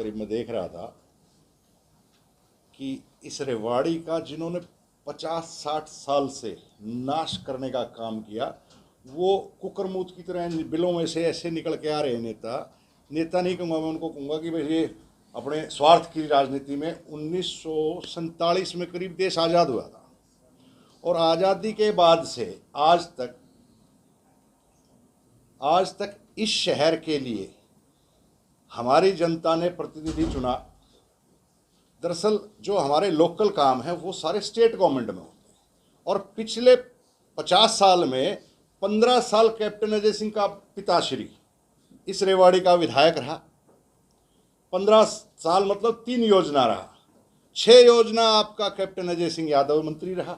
करीब मैं देख रहा था कि इस रेवाड़ी का जिन्होंने 50-60 साल से नाश करने का काम किया, वो कुकरमूत की तरह बिलों में से ऐसे निकल के आ रहे नेता नहीं कहूँगा मैं, उनको कहूँगा कि भाई ये अपने स्वार्थ की राजनीति में 1947 में करीब देश आज़ाद हुआ था और आज़ादी के बाद से आज तक इस शहर के लिए हमारी जनता ने प्रतिनिधि चुना। दरअसल जो हमारे लोकल काम हैं वो सारे स्टेट गवर्नमेंट में होते हैं और पिछले 50 साल में 15 साल कैप्टन अजय सिंह का पिताश्री इस रेवाड़ी का विधायक रहा। 15 साल मतलब 3 योजना रहा, 6 योजना आपका कैप्टन अजय सिंह यादव मंत्री रहा।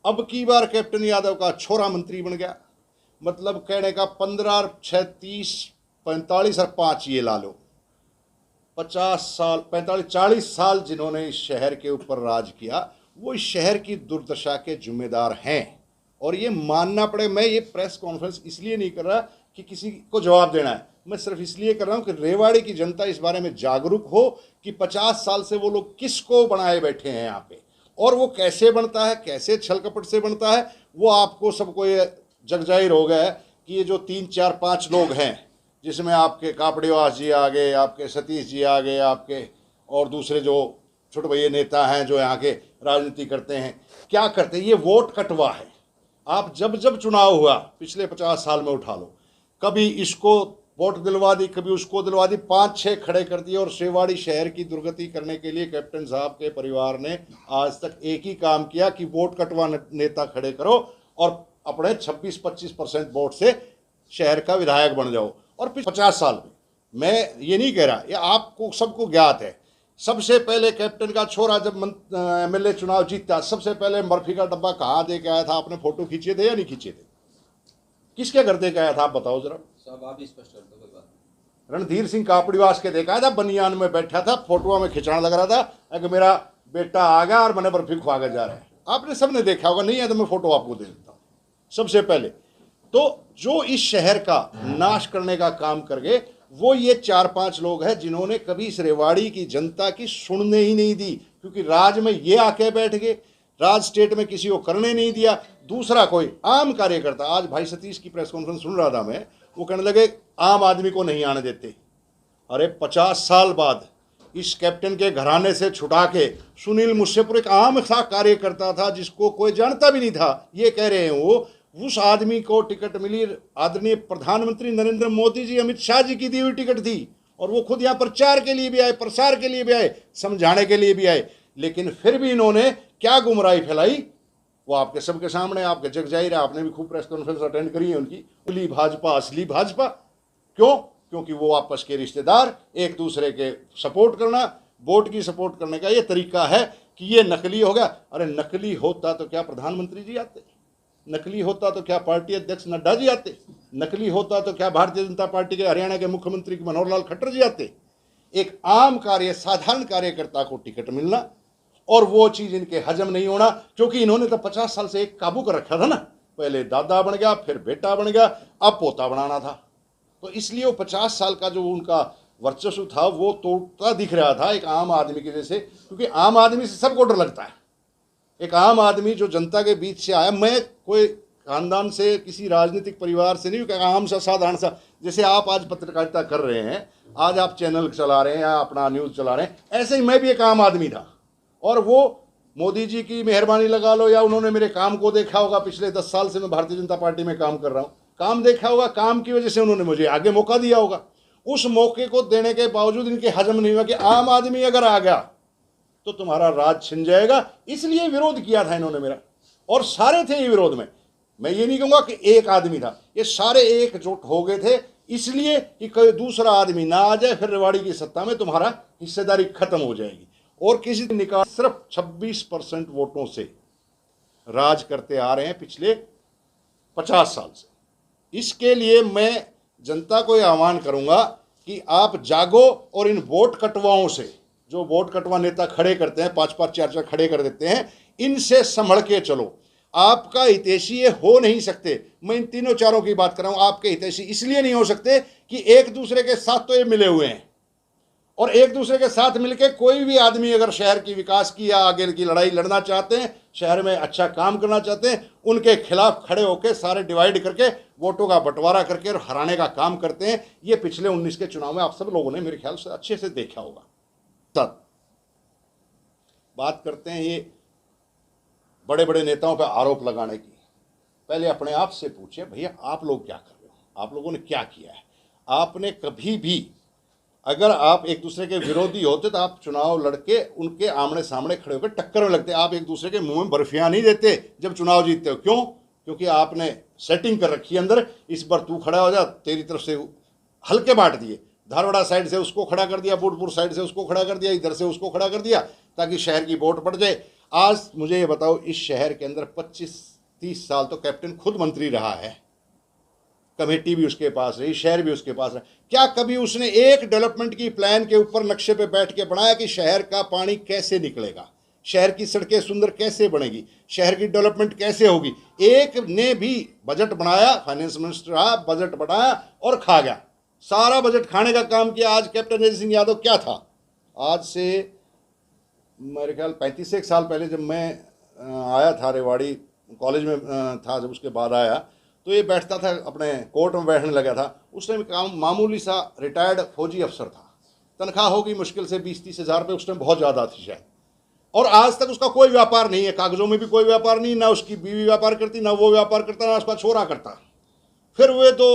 अब की बार कैप्टन यादव का छोरा मंत्री बन गया, मतलब कहने का 15, 6, 30, 45 और 5 ये ला लो, 50 साल 45 40 साल जिन्होंने इस शहर के ऊपर राज किया वो इस शहर की दुर्दशा के जिम्मेदार हैं। और ये मानना पड़े, मैं ये प्रेस कॉन्फ्रेंस इसलिए नहीं कर रहा कि किसी को जवाब देना है, मैं सिर्फ इसलिए कर रहा हूँ कि रेवाड़ी की जनता इस बारे में जागरूक हो कि 50 साल से वो लोग किसको बनाए बैठे हैं यहाँ पे और वो कैसे बनता है, कैसे छल कपट से बनता है। वो आपको सबको ये जगजाहिर हो गया है कि ये जो 3, 4, 5 लोग हैं, जिसमें आपके कापड़ीवास जी आ गए, आपके सतीश जी आ गए, आपके और दूसरे जो छोटे भैया नेता हैं जो यहाँ के राजनीति करते हैं, क्या करते हैं, ये वोट कटवा है। आप जब जब चुनाव हुआ पिछले 50 साल में उठा लो, कभी इसको वोट दिलवा दी, कभी उसको दिलवा दी, 5-6 खड़े कर दिए। और रेवाड़ी शहर की दुर्गति करने के लिए कैप्टन साहब के परिवार ने आज तक एक ही काम किया कि वोट कटवा नेता खड़े करो और अपने 26-25% वोट से शहर का विधायक बन जाओ। और पिछले 50 साल में, मैं ये नहीं कह रहा, ये आपको सबको ज्ञात है, सबसे पहले कैप्टन का छोरा जब MLA चुनाव जीता, सबसे पहले बर्फी का डब्बा कहाँ दे के आया था? आपने फोटो खींचे थे या नहीं खींचे थे? किसके घर दे के आया था आप बताओ जरा। सब आप ही स्पष्ट कर दो, कोई बात नहीं। रणधीर सिंह कापड़ीवास के देखा था, बनियान में बैठा था, फोटो में खिंचाने लग रहा था कि मेरा बेटा आ गया और मैंने बर्फी खुआ के जा रहा है। आपने सबने देखा होगा, नहीं है तो मैं फोटो आपको दे देता हूँ। सबसे पहले तो जो इस शहर का नाश करने का काम कर गए वो ये 4-5 लोग हैं जिन्होंने कभी इस रेवाड़ी की जनता की सुनने ही नहीं दी, क्योंकि राज में ये आके बैठ गए, राज स्टेट में किसी को करने नहीं दिया। दूसरा कोई आम कार्यकर्ता, आज भाई सतीश की प्रेस कॉन्फ्रेंस सुन रहा था मैं, वो कहने लगे आम आदमी को नहीं आने देते। अरे 50 साल बाद इस कैप्टन के घराने से छुटा के सुनील मुसेपुर एक आम सा कार्यकर्ता था जिसको कोई जानता भी नहीं था, ये कह रहे हैं वो, उस आदमी को टिकट मिली। आदरणीय प्रधानमंत्री नरेंद्र मोदी जी, अमित शाह जी की दी हुई टिकट थी और वो खुद यहाँ प्रचार के लिए भी आए, प्रसार के लिए भी आए, समझाने के लिए भी आए, लेकिन फिर भी इन्होंने क्या गुमराही फैलाई वो आपके सबके सामने, आपके जग जाहिर है। आपने भी खूब प्रेस कॉन्फ्रेंस अटेंड करी है उनकी। असली भाजपा, असली भाजपा क्यों? क्योंकि वो आपस के रिश्तेदार, एक दूसरे के सपोर्ट करना, वोट की सपोर्ट करने का ये तरीका है कि ये नकली हो गया। अरे नकली होता तो क्या प्रधानमंत्री जी आते? नकली होता तो क्या पार्टी अध्यक्ष नड्डा जी आते? नकली होता तो क्या भारतीय जनता पार्टी के हरियाणा के मुख्यमंत्री मनोहर लाल खट्टर जी आते? एक आम साधारण कार्यकर्ता को टिकट मिलना और वो चीज इनके हजम नहीं होना, क्योंकि इन्होंने तो 50 साल से एक काबू कर रखा था ना, पहले दादा बन गया, फिर बेटा बन गया, अब पोता बनाना था। तो इसलिए वो 50 साल का जो उनका वर्चस्व था वो तोड़ता दिख रहा था एक आम आदमी के जैसे, क्योंकि आम आदमी से सबको डर लगता है। एक आम आदमी जो जनता के बीच से आया, मैं कोई खानदान से, किसी राजनीतिक परिवार से नहीं, आम सा साधारण सा, जैसे आप आज पत्रकारिता कर रहे हैं, आज आप चैनल चला रहे हैं या अपना न्यूज़ चला रहे हैं, ऐसे ही मैं भी एक आम आदमी था। और वो मोदी जी की मेहरबानी लगा लो या उन्होंने मेरे काम को देखा होगा, पिछले 10 साल से मैं भारतीय जनता पार्टी में काम कर रहा हूँ, काम देखा होगा, काम की वजह से उन्होंने मुझे आगे मौका दिया होगा। उस मौके को देने के बावजूद इनके हजम नहीं हुआ कि आम आदमी अगर आ गया तो तुम्हारा राज छिन जाएगा, इसलिए विरोध किया था इन्होंने मेरा। और सारे थे ये विरोध में, मैं ये नहीं कहूँगा कि एक आदमी था, ये सारे एकजुट हो गए थे इसलिए कि कोई दूसरा आदमी ना आ जाए, फिर रेवाड़ी की सत्ता में तुम्हारा हिस्सेदारी खत्म हो जाएगी। और किसी ने निकाल सिर्फ 26% वोटों से राज करते आ रहे हैं पिछले 50 साल से। इसके लिए मैं जनता को यह आह्वान करूंगा कि आप जागो और इन वोट कटवाओं से, जो वोट कटवा नेता खड़े करते हैं, 5-5, 4-4 खड़े कर देते हैं, इनसे संभल के चलो। आपका हितैषी ये हो नहीं सकते। मैं इन तीनों चारों की बात कर रहा हूं। आपके हितैषी इसलिए नहीं हो सकते कि एक दूसरे के साथ तो ये मिले हुए हैं, और एक दूसरे के साथ मिलकर कोई भी आदमी अगर शहर की विकास की या आगे की लड़ाई लड़ना चाहते हैं, शहर में अच्छा काम करना चाहते हैं, उनके खिलाफ खड़े होकर सारे डिवाइड करके वोटों का बंटवारा करके और हराने का काम करते हैं। ये पिछले 19 के चुनाव में आप सब लोगों ने मेरे ख्याल से अच्छे से देखा होगा। सर, बात करते हैं ये बड़े बड़े नेताओं पर आरोप लगाने की। पहले अपने आप से पूछिए, भैया आप लोग क्या कर रहे हो? आप लोगों ने क्या किया है? आपने कभी भी, अगर आप एक दूसरे के विरोधी होते तो आप चुनाव लड़के उनके आमने सामने खड़े होकर टक्कर में लगते। आप एक दूसरे के मुंह में बर्फियां नहीं देते जब चुनाव जीतते हो। क्यों? क्योंकि आपने सेटिंग कर रखी है अंदर, इस बार तू खड़ा हो जा, तेरी तरफ से हल्के बांट दिए, धारवाड़ा साइड से उसको खड़ा कर दिया, बुढ़पुर साइड से उसको खड़ा कर दिया, इधर से उसको खड़ा कर दिया, ताकि शहर की वोट पड़ जाए। आज मुझे ये बताओ, इस शहर के अंदर 25-30 साल तो कैप्टन खुद मंत्री रहा है, कमेटी भी उसके पास रही, शहर भी उसके पास रहा। क्या कभी उसने एक डेवलपमेंट की प्लान के ऊपर नक्शे पे बैठ के बनाया कि शहर का पानी कैसे निकलेगा, शहर की सड़कें सुंदर कैसे बनेगी, शहर की डेवलपमेंट कैसे होगी? एक ने भी बजट बनाया, फाइनेंस मिनिस्टर रहा, बजट बनाया और खा गया, सारा बजट खाने का काम किया। आज कैप्टन अजय सिंह यादव क्या था? आज से मेरे ख्याल 35 साल पहले जब मैं आया था रेवाड़ी, कॉलेज में था, जब उसके बाद आया तो ये बैठता था, अपने कोर्ट में बैठने लगा था। उस टाइम काम मामूली सा रिटायर्ड फौजी अफसर था, तनख्वाह होगी मुश्किल से 20-30 हज़ार रुपये, उस टाइम बहुत ज़्यादा थी शायद। और आज तक उसका कोई व्यापार नहीं है, कागजों में भी कोई व्यापार नहीं, ना उसकी बीवी व्यापार करती, ना वो व्यापार करता, ना उसका छोरा करता। फिर वे तो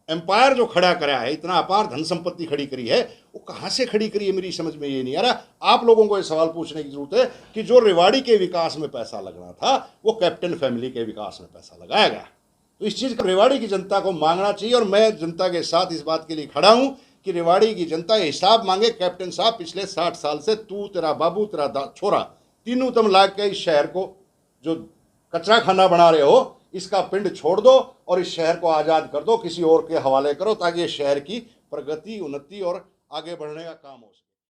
एम्पायर जो खड़ा करा है, इतना अपार धन संपत्ति खड़ी करी है, वो कहाँ से खड़ी करी है मेरी समझ में ये नहीं आ रहा। आप लोगों को ये सवाल पूछने की जरूरत है कि जो रेवाड़ी के विकास में पैसा लगना था वो कैप्टन फैमिली के विकास में पैसा लगाया गया। तो इस चीज़ को रेवाड़ी की जनता को मांगना चाहिए, और मैं जनता के साथ इस बात के लिए खड़ा हूँ कि रेवाड़ी की जनता ये हिसाब मांगे। कैप्टन साहब, पिछले 60 साल से तू, तेरा बाबू, तेरा छोरा, तीनों तुम लाग के इस शहर को जो कचरा खाना बना रहे हो, इसका पिंड छोड़ दो और इस शहर को आज़ाद कर दो, किसी और के हवाले करो, ताकि इस शहर की प्रगति, उन्नति और आगे बढ़ने का काम हो सके।